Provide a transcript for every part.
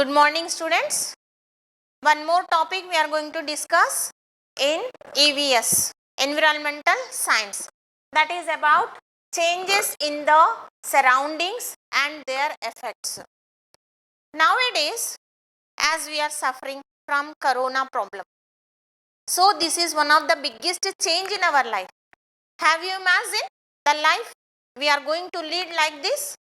Good morning, students. One more topic we are going to discuss in EVS, Environmental Science. That is about changes in the surroundings and their effects. Nowadays, as we are suffering from corona problem, so this is one of the biggest change in our life. Have you imagined the life we are going to lead like this?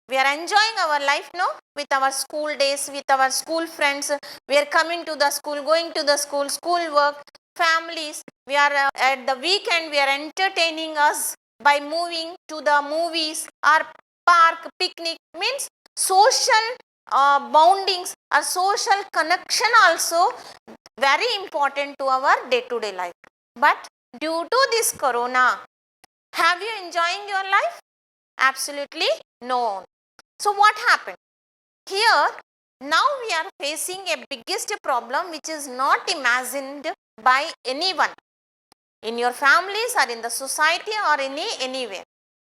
We are enjoying our life now with our school days, with our school friends. We are coming to the school, going to the school, school work, families. We are at the weekend, we are entertaining us by moving to the movies or park, picnic. Means social boundings or social connection also very important to our day-to-day life. But due to this corona, have you enjoying your life? Absolutely no. So what happened? Here, now we are facing a biggest problem which is not imagined by anyone in your families or in the society or anywhere.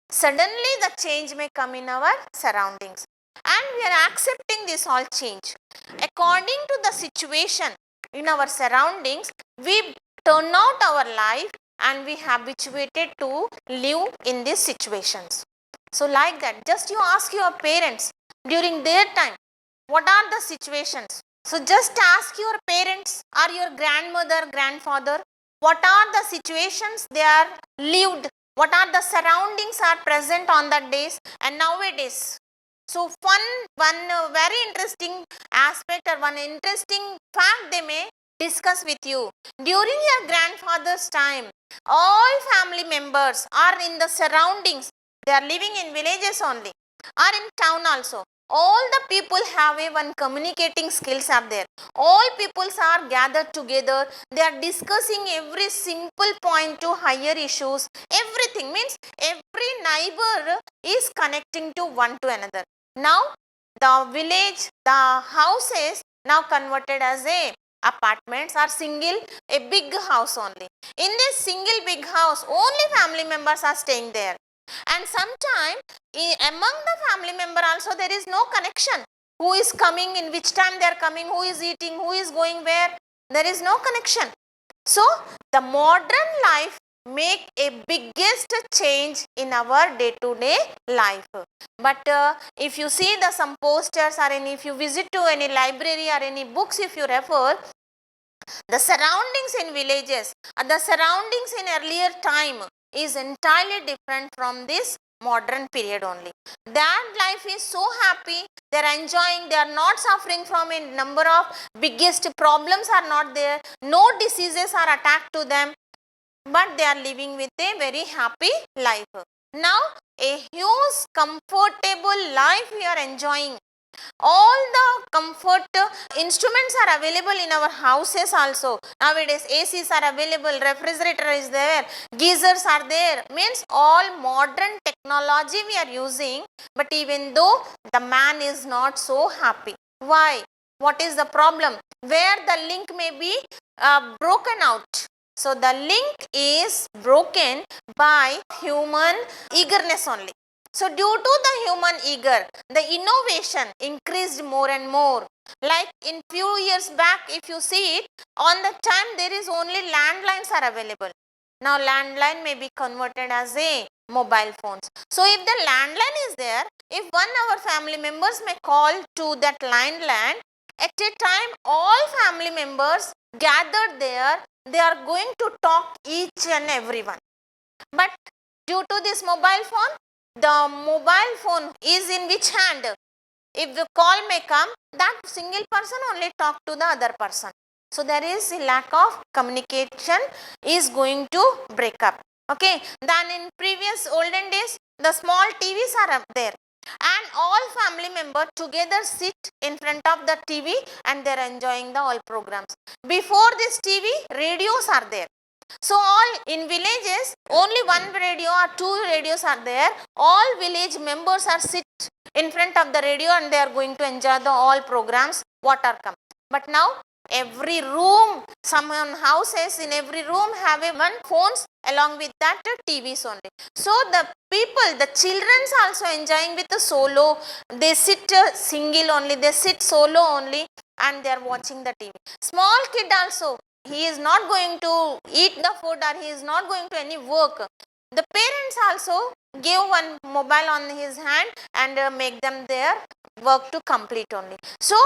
Suddenly the change may come in our surroundings and we are accepting this all change. According to the situation in our surroundings, we turn out our life and we habituated to live in these situations. So like that, just you ask your parents during their time, what are the situations? So just ask your parents or your grandmother, grandfather, what are the situations they are lived, what are the surroundings are present on that days and nowadays. So one very interesting aspect or one interesting fact they may discuss with you. During your grandfather's time, all family members are in the surroundings. They are living in villages only or in town also. All the people have a one communicating skills are there. All peoples are gathered together. They are discussing every simple point to higher issues. Everything means every neighbor is connecting to one to another. Now the village, the houses now converted as a apartments or a big house only. In this single big house, only family members are staying there. And sometimes among the family member also there is no connection. Who is coming, in which time they are coming, who is eating, who is going where, there is no connection. So the modern life make a biggest change in our day-to-day life. But if you see the some posters or if you visit to any library or any books, if you refer, the surroundings in villages, the surroundings in earlier time is entirely different from this modern period only. That life is so happy, they are enjoying, they are not suffering from a number of biggest problems are not there, no diseases are attacked to them, but they are living with a very happy life. Now a huge comfortable life we are enjoying. All the comfort instruments are available in our houses also. Nowadays ACs are available, refrigerator is there, geysers are there. Means all modern technology we are using, but even though the man is not so happy. Why? What is the problem? Where the link may be broken out. So the link is broken by human eagerness only. So due to the human eager, the innovation increased more and more. Like in few years back, if you see it, on the time there is only landlines are available. Now landline may be converted as a mobile phones. So if the landline is there, if one our family members may call to that landline, at a time all family members gathered there, they are going to talk each and everyone. But due to this mobile phone, the mobile phone is in which hand? If the call may come, that single person only talk to the other person. So there is a lack of communication is going to break up. Okay. Then in previous olden days, the small TVs are up there. And all family members together sit in front of the TV and they are enjoying the all programs. Before this TV, radios are there. So all in villages, only one radio or two radios are there. All village members are sit in front of the radio and they are going to enjoy the all programs what are come. But now Every room, some houses in every room have a one phones along with that TVs only. So the people, the children's also enjoying with the solo. They sit single only, they sit solo only and they are watching the TV. Small kid also, he is not going to eat the food or he is not going to any work. The parents also give one mobile on his hand and make them their work to complete only. So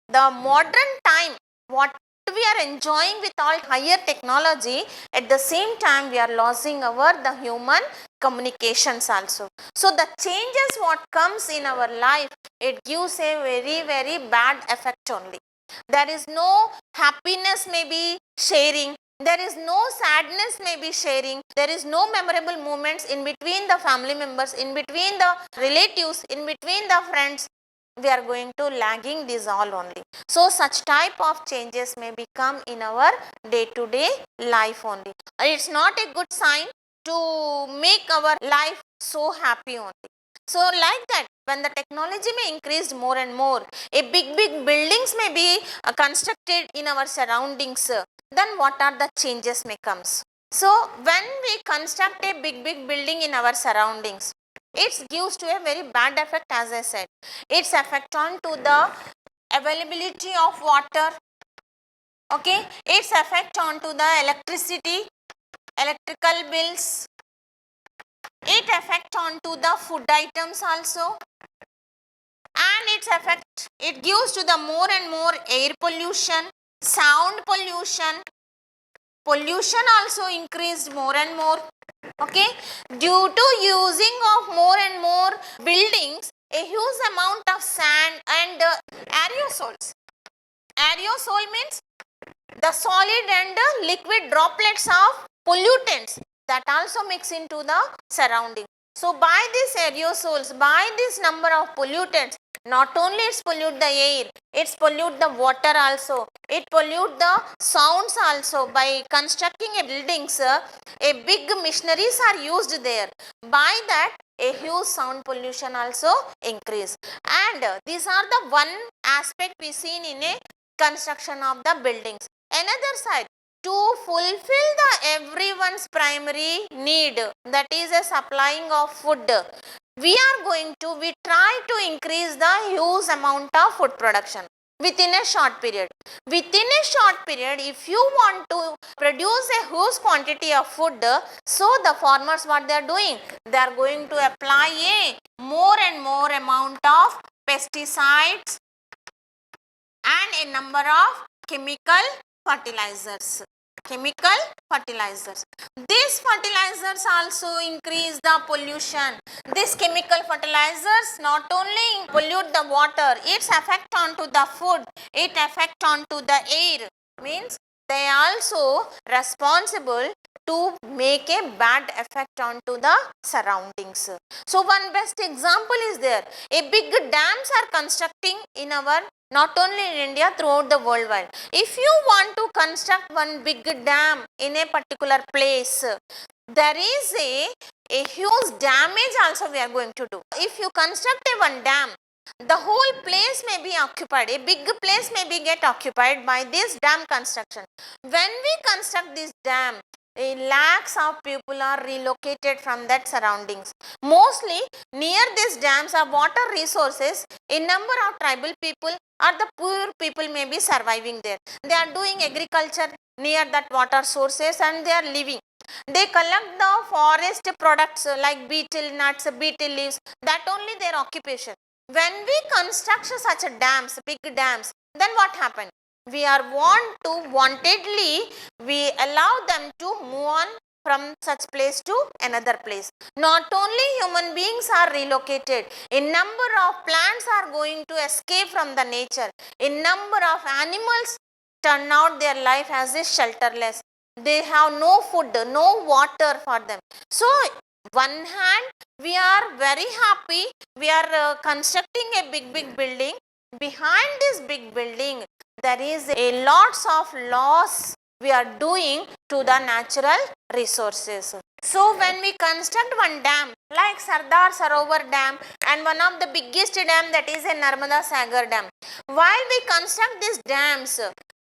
the modern time, what we are enjoying with all higher technology, at the same time we are losing our the human communications also. So the changes what comes in our life, it gives a very bad effect only. There is no happiness maybe sharing, there is no sadness maybe sharing, there is no memorable moments in between the family members, in between the relatives, in between the friends. We are going to lagging this all only. So such type of changes may become in our day to day life only. It's not a good sign to make our life so happy only. So like that, when the technology may increase more and more, a big buildings may be constructed in our surroundings, then what are the changes may comes. So when we construct a big building in our surroundings, it gives to a very bad effect, as I said. Its effect on to the availability of water, okay, its effect on to the electricity, electrical bills, it affect on to the food items also, and its effect, it gives to the more and more air pollution, sound pollution, pollution also increased more and more. Okay, due to using of more and more buildings, a huge amount of sand and aerosols. Aerosol means the solid and liquid droplets of pollutants that also mix into the surrounding. So by these aerosols, by this number of pollutants, not only it's pollute the air, it's pollute the water also, it pollute the sounds also. By constructing a buildings, a big machineries are used there. By that, a huge sound pollution also increase. And these are the one aspect we seen in a construction of the buildings. Another side, to fulfill the everyone's primary need, that is a supplying of food, we try to increase the huge amount of food production within a short period. Within a short period, if you want to produce a huge quantity of food, so the farmers what they are doing, they are going to apply a more and more amount of pesticides and a number of chemical fertilizers. Chemical fertilizers. These fertilizers also increase the pollution. These chemical fertilizers not only pollute the water, its effect onto the food, it affect onto the air. Means they also responsible to make a bad effect onto the surroundings. So one best example is there. A big dams are constructing in our, not only in India, throughout the world wide. If you want to construct one big dam in a particular place, there is a huge damage also we are going to do. If you construct a one dam, the whole place may be occupied, a big place may be get occupied by this dam construction. When we construct this dam, lakhs of people are relocated from that surroundings. Mostly near these dams are water resources, a number of tribal people or the poor people may be surviving there. They are doing agriculture near that water sources and they are living. They collect the forest products like betel nuts, betel leaves, that only their occupation. When we construct such a dams, big dams, then what happened? We are wantedly, we allow them to move on from such place to another place. Not only human beings are relocated, a number of plants are going to escape from the nature. A number of animals turn out their life as a shelterless. They have no food, no water for them. So one hand, we are very happy, we are constructing a big building. Behind this big building, there is a lots of loss we are doing to the natural resources. So when we construct one dam like Sardar Sarovar Dam and one of the biggest dam, that is a Narmada Sagar Dam, while we construct these dams,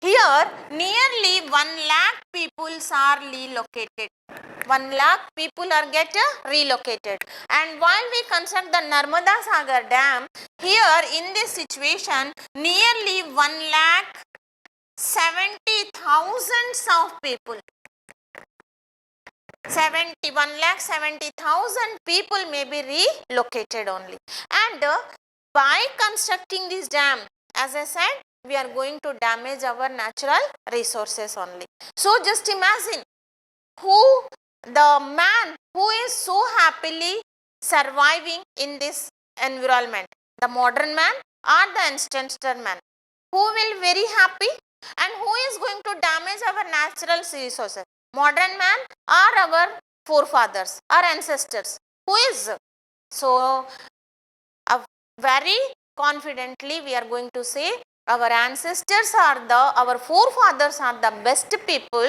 Here nearly 1 lakh people are relocated. 1 lakh people are relocated. And while we construct the Narmada Sagar Dam, here in this situation nearly 1 lakh 70,000 of people, 1,70,000 people may be relocated only. And by constructing this dam, as I said, we are going to damage our natural resources only. So just imagine the man who is so happily surviving in this environment, the modern man or the ancestor man, who will very happy, and who is going to damage our natural resources, modern man or our forefathers or ancestors, who is? So very confidently we are going to say our ancestors are our forefathers are the best people,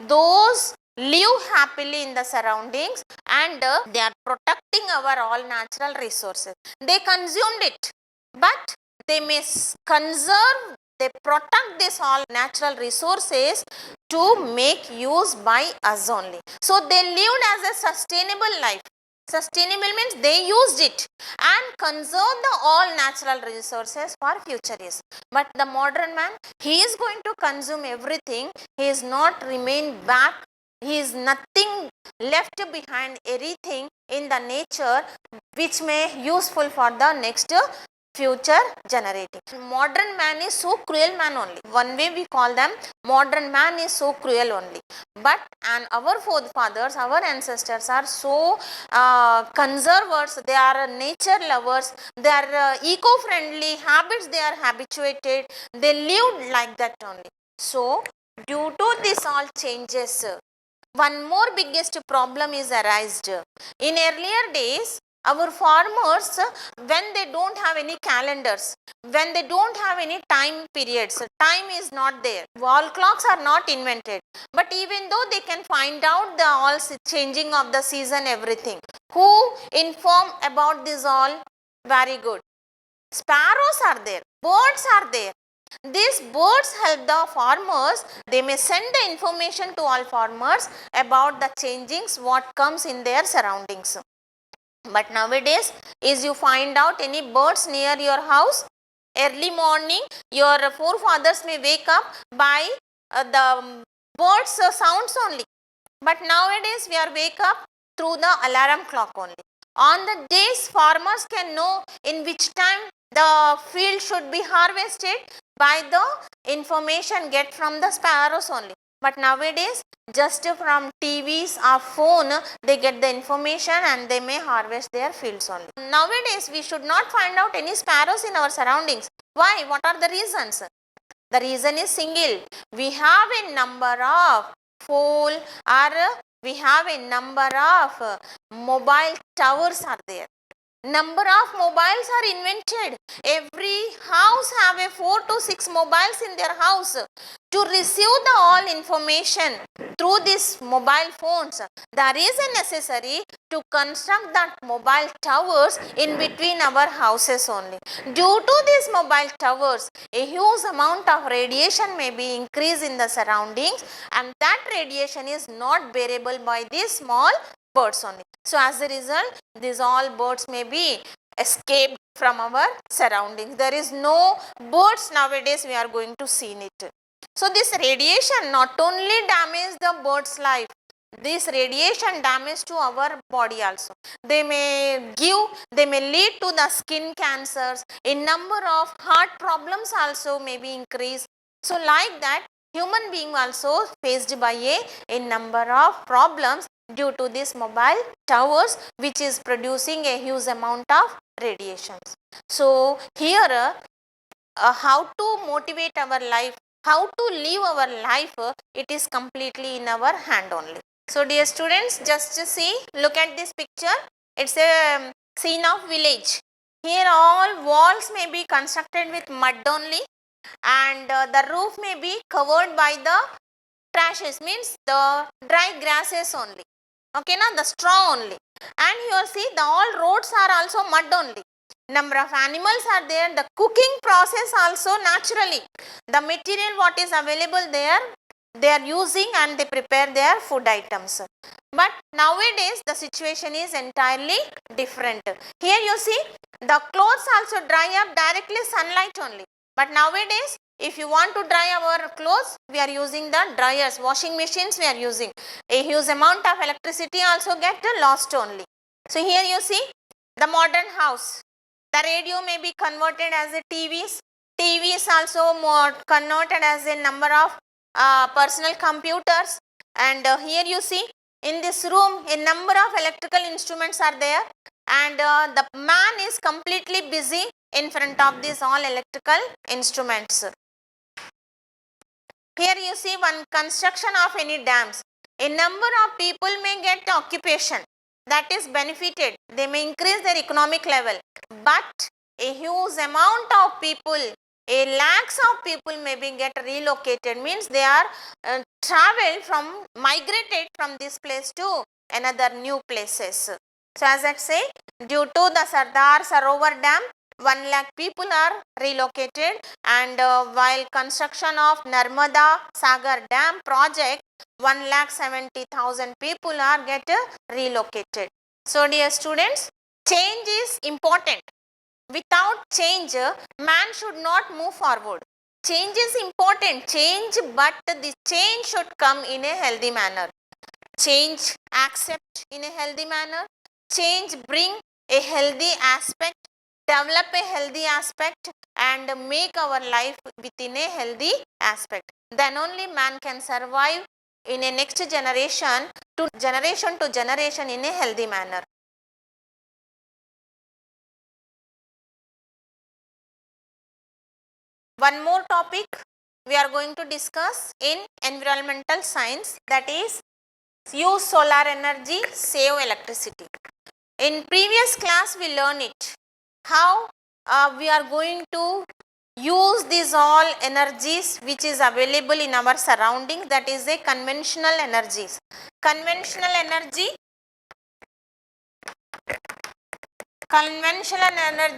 those live happily in the surroundings, and they are protecting our all natural resources. They consumed it, but they may conserve, they protect this all natural resources to make use by us only. So they lived as a sustainable life. Sustainable means they used it and conserve the all natural resources for future use. But the modern man, he is going to consume everything. He is not remain back. He is nothing left behind, anything in the nature which may useful for the next future generating. Modern man is so cruel man only. One way we call them, modern man is so cruel only. But and our forefathers, our ancestors are so conservers, they are nature lovers, they are eco-friendly habits, they are habituated, they lived like that only. So due to this all changes, one more biggest problem is arised. In earlier days, our farmers, when they don't have any calendars, when they don't have any time periods, time is not there, wall clocks are not invented, but even though they can find out the all changing of the season, everything, who inform about this all? Very good. Sparrows are there, birds are there. These birds help the farmers, they may send the information to all farmers about the changings what comes in their surroundings. But nowadays, is you find out any birds near your house? Early morning, your forefathers may wake up by the birds sounds only. But nowadays, we are wake up through the alarm clock only. On the days, farmers can know in which time the field should be harvested by the information get from the sparrows only. But nowadays, just from TVs or phone, they get the information and they may harvest their fields only. Nowadays, we should not find out any sparrows in our surroundings. Why? What are the reasons? The reason is single. We have a number of pole, or we have a number of mobile towers are there. Number of mobiles are invented. Every house have a 4 to 6 mobiles in their house. To receive the all information through these mobile phones, there is a necessary to construct that mobile towers in between our houses only. Due to these mobile towers, a huge amount of radiation may be increased in the surroundings, and that radiation is not bearable by these small birds only. So as a result, these all birds may be escaped from our surroundings. There is no birds nowadays we are going to see in it. So this radiation not only damages the bird's life, this radiation damage to our body also. They may lead to the skin cancers, a number of heart problems also may be increased. So like that, human being also faced by a number of problems due to these mobile towers, which is producing a huge amount of radiations. So here how to motivate our life, how to live our life, it is completely in our hand only. So dear students, just see, look at this picture. It's a scene of village. Here all walls may be constructed with mud only, and the roof may be covered by the trashes, means the dry grasses only. Okay, now the straw only. And here see, the all roads are also mud only. number of animals are there, the cooking process also naturally, the material what is available there, they are using and they prepare their food items. But nowadays the situation is entirely different. Here you see the clothes also dry up directly sunlight only. But nowadays if you want to dry our clothes, we are using the dryers, washing machines we are using. A huge amount of electricity also get lost only. So here you see the modern house. The radio may be converted as a TVs. TVs also more converted as a number of personal computers. And here you see in this room a number of electrical instruments are there, and the man is completely busy in front of these all electrical instruments. Here you see one construction of any dams. A number of people may get occupation, that is benefited. They may increase their economic level. But a huge amount of people, a lakhs of people may be get relocated, means they are migrated from this place to another new places. So as I say, due to the Sardar Sarovar Dam, 1 lakh people are relocated, and while construction of Narmada Sagar Dam project, 1,70,000 people are get relocated. So dear students, change is important. Without change, man should not move forward. Change is important, but the change should come in a healthy manner. Change accept in a healthy manner. Change bring a healthy aspect, develop a healthy aspect, and make our life within a healthy aspect. Then only man can survive in a next generation to generation in a healthy manner. One more topic we are going to discuss in environmental science, that is use solar energy, save electricity. In previous class we learned it, how we are going to use these all energies which is available in our surroundings, that is a conventional energies. Conventional energy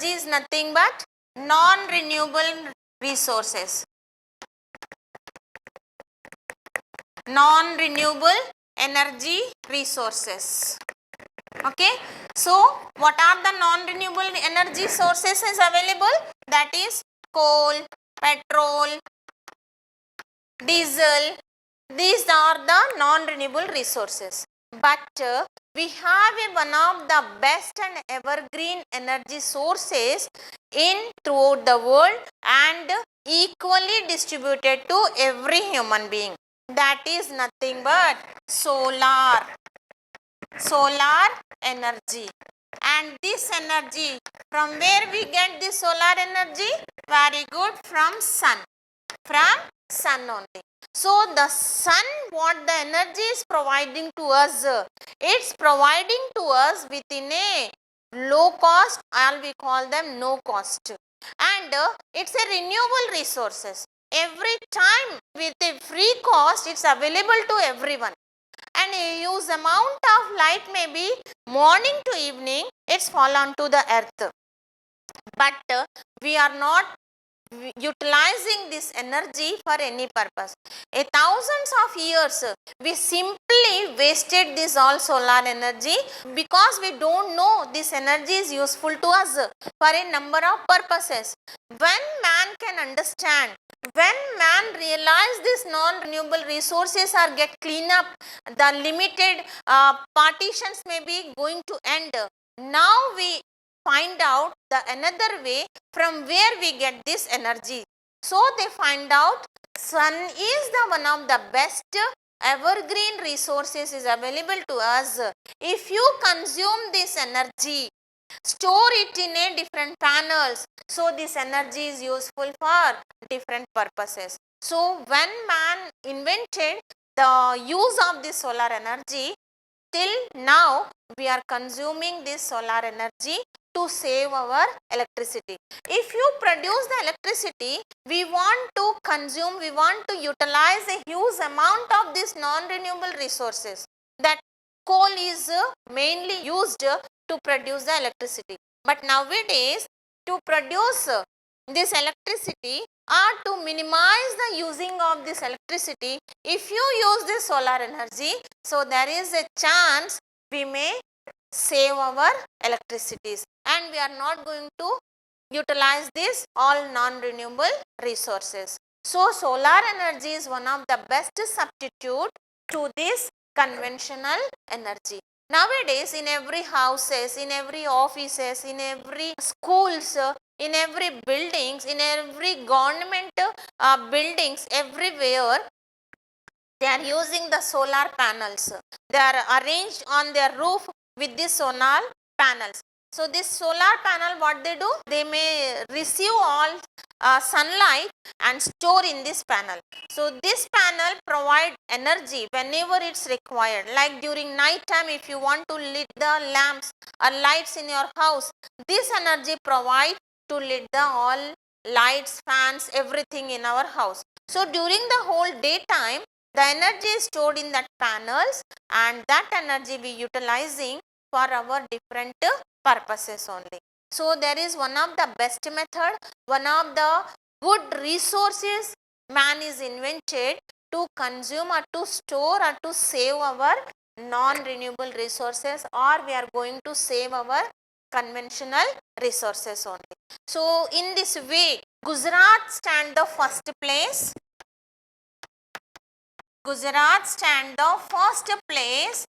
is nothing but non-renewable resources. Non-renewable energy resources. Okay, so what are the non-renewable energy sources is available? That is coal, petrol, diesel. These are the non-renewable resources. But we have one of the best and evergreen energy sources in throughout the world and equally distributed to every human being. That is nothing but solar energy. And this energy, from where we get this solar energy? Very good, from sun only. So the sun, what the energy is providing to us, it's providing to us within a low cost, or we call them no cost, and it's a renewable resources. Every time with a free cost, it's available to everyone, and a huge amount of light may be morning to evening, it's fall onto the earth. But we are not utilizing this energy for any purpose. Thousands of years we simply wasted this all solar energy because we don't know this energy is useful to us for a number of purposes. When man can understand, when man realize these non-renewable resources are get clean up, the limited partitions may be going to end. Now we find out the another way from where we get this energy. So they find out sun is the one of the best evergreen resources is available to us. If you consume this energy, store it in a different panels, so this energy is useful for different purposes. So when man invented the use of this solar energy, till now we are consuming this solar energy to save our electricity. If you produce the electricity, we want to consume, we want to utilize a huge amount of these non-renewable resources. That coal is mainly used to produce the electricity. But nowadays to produce this electricity or to minimize the using of this electricity, if you use this solar energy, so there is a chance we may save our electricities and we are not going to utilize this all non-renewable resources. So, solar energy is one of the best substitute to this conventional energy. Nowadays, in every houses, in every offices, in every schools, in every buildings, in every government buildings, everywhere they are using the solar panels. They are arranged on their roof with the solar panels. So, this solar panel, what they do? They may receive all sunlight and store in this panel. So, this panel provide energy whenever it's required. Like during night time, if you want to lit the lamps or lights in your house, this energy provide to lit the all lights, fans, everything in our house. So, during the whole daytime, the energy is stored in that panels and that energy we utilizing for our different purposes only. So, there is one of the best method, one of the good resources man is invented to consume or to store or to save our non-renewable resources, or we are going to save our conventional resources only. So, in this way, Gujarat stand the first place. Gujarat stand the first place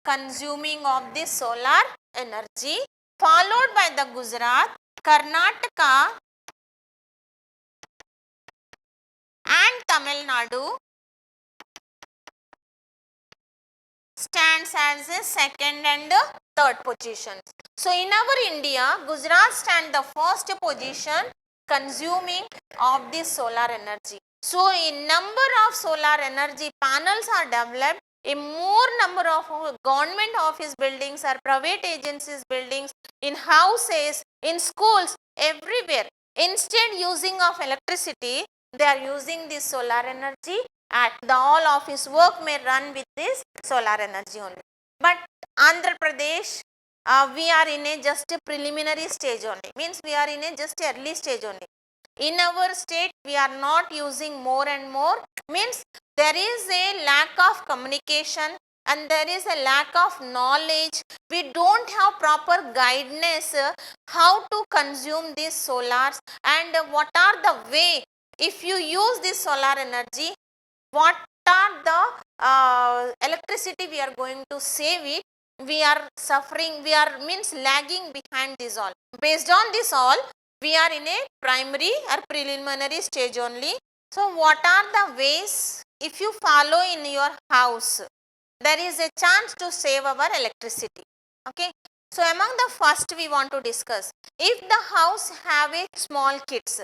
consuming of the solar energy, followed by the Gujarat, Karnataka and Tamil Nadu stands as a second and third positions. So, in our India, Gujarat stand the first position consuming of the solar energy. So, in number of solar energy panels are developed, a more number of government office buildings or private agencies buildings, in houses, in schools, everywhere. Instead using of electricity, they are using this solar energy and the all office work may run with this solar energy only. But Andhra Pradesh, we are in a just a preliminary stage only, means we are in a just early stage only. In our state, we are not using more and more, means there is a lack of communication and there is a lack of knowledge. We don't have proper guidance how to consume these solars and what are the way, if you use this solar energy, what are the electricity we are going to save it. We are suffering, we are means lagging behind this all. Based on this all, we are in a primary or preliminary stage only. So, what are the ways, if you follow in your house, there is a chance to save our electricity. Okay. So, among the first we want to discuss, if the house have a small kids,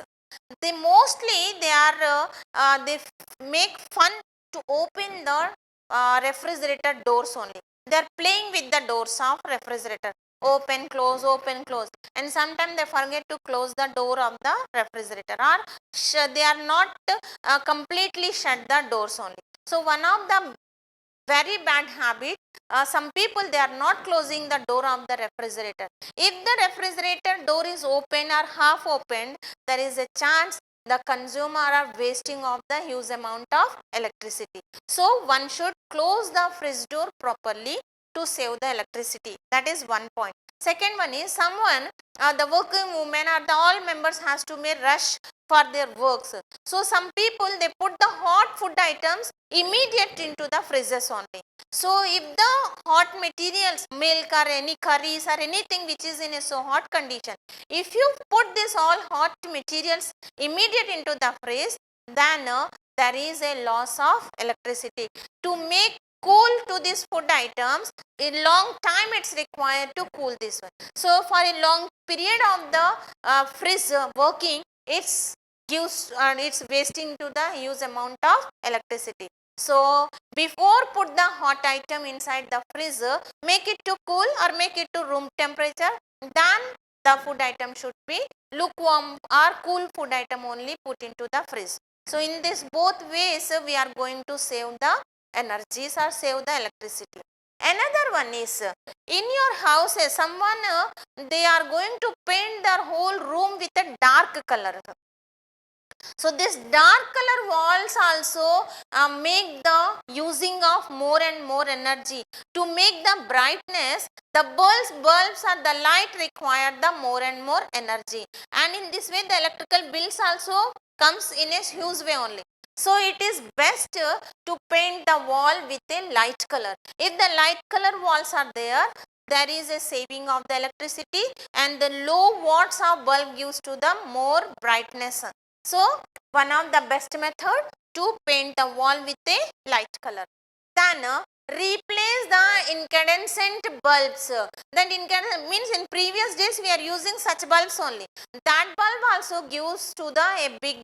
they mostly they make fun to open the refrigerator doors only. They are playing with the doors of refrigerator. Open, close, and sometimes they forget to close the door of the refrigerator, or they are not completely shut the doors only. So, one of the very bad habit, some people they are not closing the door of the refrigerator. If the refrigerator door is open or half opened, there is a chance the consumer are wasting of the huge amount of electricity. So, one should close the fridge door properly to save the electricity. That is one point. Second one is someone, the working woman or the all members has to may rush for their works. So, some people they put the hot food items immediate into the freezers only. So, if the hot materials, milk or any curries or anything which is in a so hot condition, if you put this all hot materials immediate into the freeze, then there is a loss of electricity. To make cool to these food items, in long time it's required to cool this one. So, for a long period of the freeze working, it's gives and it's wasting to the huge amount of electricity. So, before put the hot item inside the freezer, make it to cool or make it to room temperature, then the food item should be lukewarm or cool food item only put into the fridge. So, in this both ways we are going to save the energies or save the electricity. Another one is in your house someone they are going to paint their whole room with a dark color. So this dark color walls also make the using of more and more energy. To make the brightness, the bulbs are the light require the more and more energy, and in this way the electrical bills also comes in a huge way only. So it is best to paint the wall with a light color. If the light color walls are there, there is a saving of the electricity, and the low watts of bulb gives to the more brightness. So one of the best method to paint the wall with a light color. Then replace the incandescent bulbs. That incandescent means in previous days we are using such bulbs only. That bulb also gives to the a big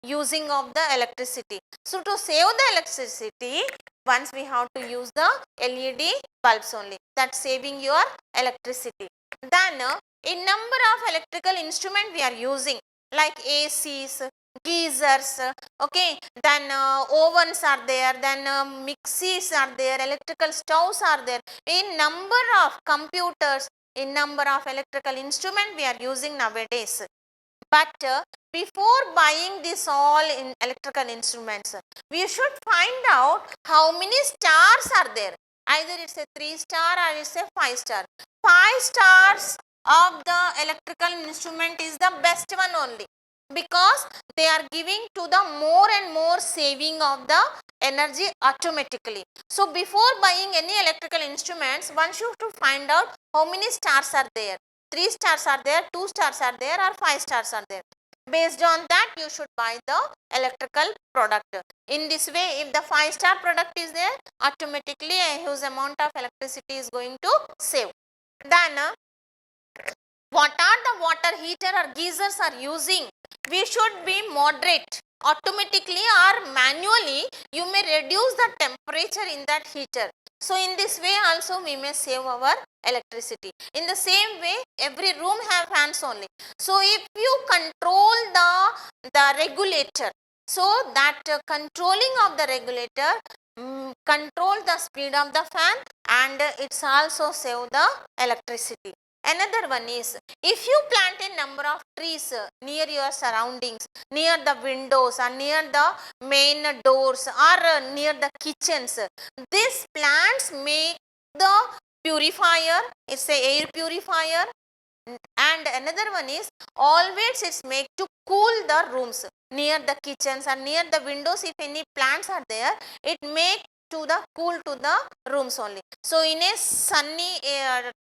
using of the electricity. So to save the electricity, once we have to use the LED bulbs only. That saving your electricity. Then in number of electrical instrument we are using like ACs, geysers, okay, then ovens are there, then mixies are there, electrical stoves are there. In number of computers, in number of electrical instrument we are using nowadays. But before buying this all in electrical instruments, we should find out how many stars are there. Either it's a 3-star or it's a 5-star. 5 stars of the electrical instrument is the best one only, because they are giving to the more and more saving of the energy automatically. So before buying any electrical instruments, one should to find out how many stars are there. 3 stars are there, 2 stars are there, or 5 stars are there. Based on that you should buy the electrical product. In this way, if the 5-star product is there, automatically a huge amount of electricity is going to save. Then what are the water heater or geysers are using? We should be moderate. Automatically or manually you may reduce the temperature in that heater. So in this way also we may save our electricity. In the same way, every room have fans only. So if you control the regulator, so that controlling of the regulator control the speed of the fan, and it's also save the electricity. Another one is, if you plant a number of trees near your surroundings, near the windows or near the main doors or near the kitchens, these plants make the purifier, it's a air purifier. And another one is, always it's make to cool the rooms near the kitchens and near the windows. If any plants are there, it make to the cool to the rooms only. So in a sunny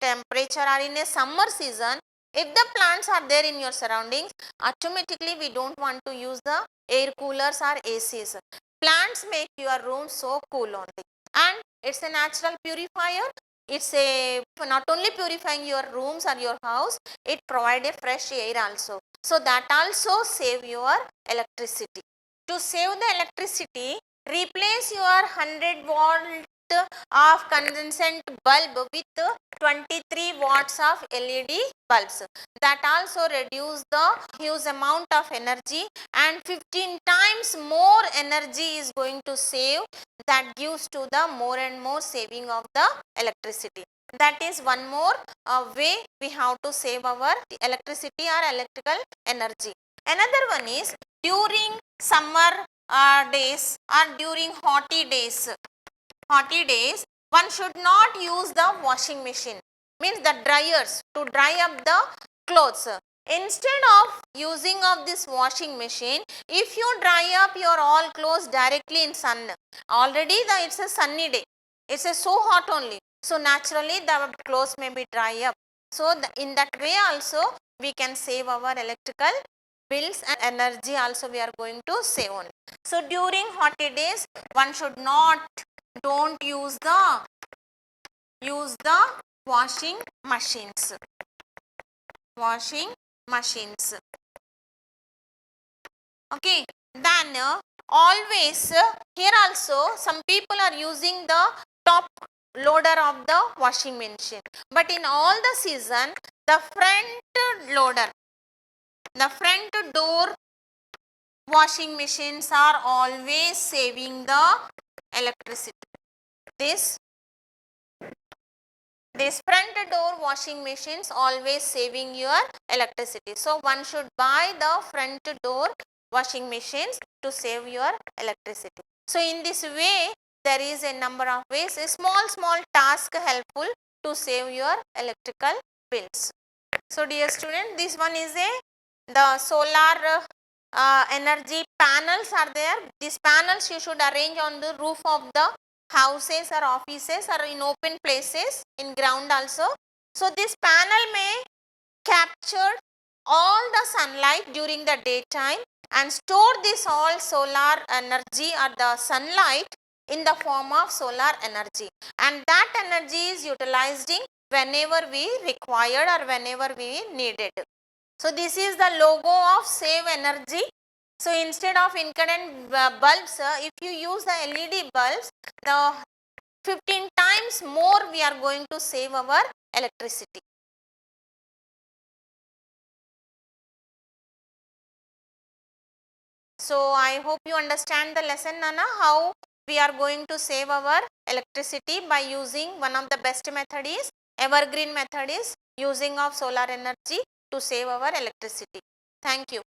temperature or in a summer season, if the plants are there in your surroundings, automatically we don't want to use the air coolers or ACs. Plants make your room so cool only, and it's a natural purifier. It's a not only purifying your rooms or your house, it provide a fresh air also. So that also save your electricity. To save the electricity, replace your 100 watt of condensate bulb with 23 watts of LED bulbs. That also reduce the huge amount of energy, and 15 times more energy is going to save. That gives to the more and more saving of the electricity. That is one more way we have to save our electricity or electrical energy. Another one is, during summer days or during hot days, one should not use the washing machine, means the dryers, to dry up the clothes. Instead of using of this washing machine, if you dry up your all clothes directly in sun, already it's a sunny day, it's a so hot only, so naturally the clothes may be dry up. So in that way also we can save our electrical bills, and energy also we are going to save on. So during hot days, one should not don't use the washing machines. Okay, then always here also some people are using the top loader of the washing machine, but in all the season the front loader, the front door washing machines are always saving the electricity. This This front door washing machines always saving your electricity. So one should buy the front door washing machines to save your electricity. So in this way, there is a number of ways, a small task helpful to save your electrical bills. So dear student, this one is the solar energy panels are there. These panels you should arrange on the roof of the houses or offices or in open places, in ground also. So this panel may capture all the sunlight during the daytime and store this all solar energy or the sunlight in the form of solar energy, and that energy is utilized whenever we required or whenever we needed. So this is the logo of Save Energy. So instead of incandescent bulbs, if you use the LED bulbs, the 15 times more we are going to save our electricity. So I hope you understand the lesson, Nana, how we are going to save our electricity by using one of the best method is evergreen method is using of solar energy to save our electricity. Thank you.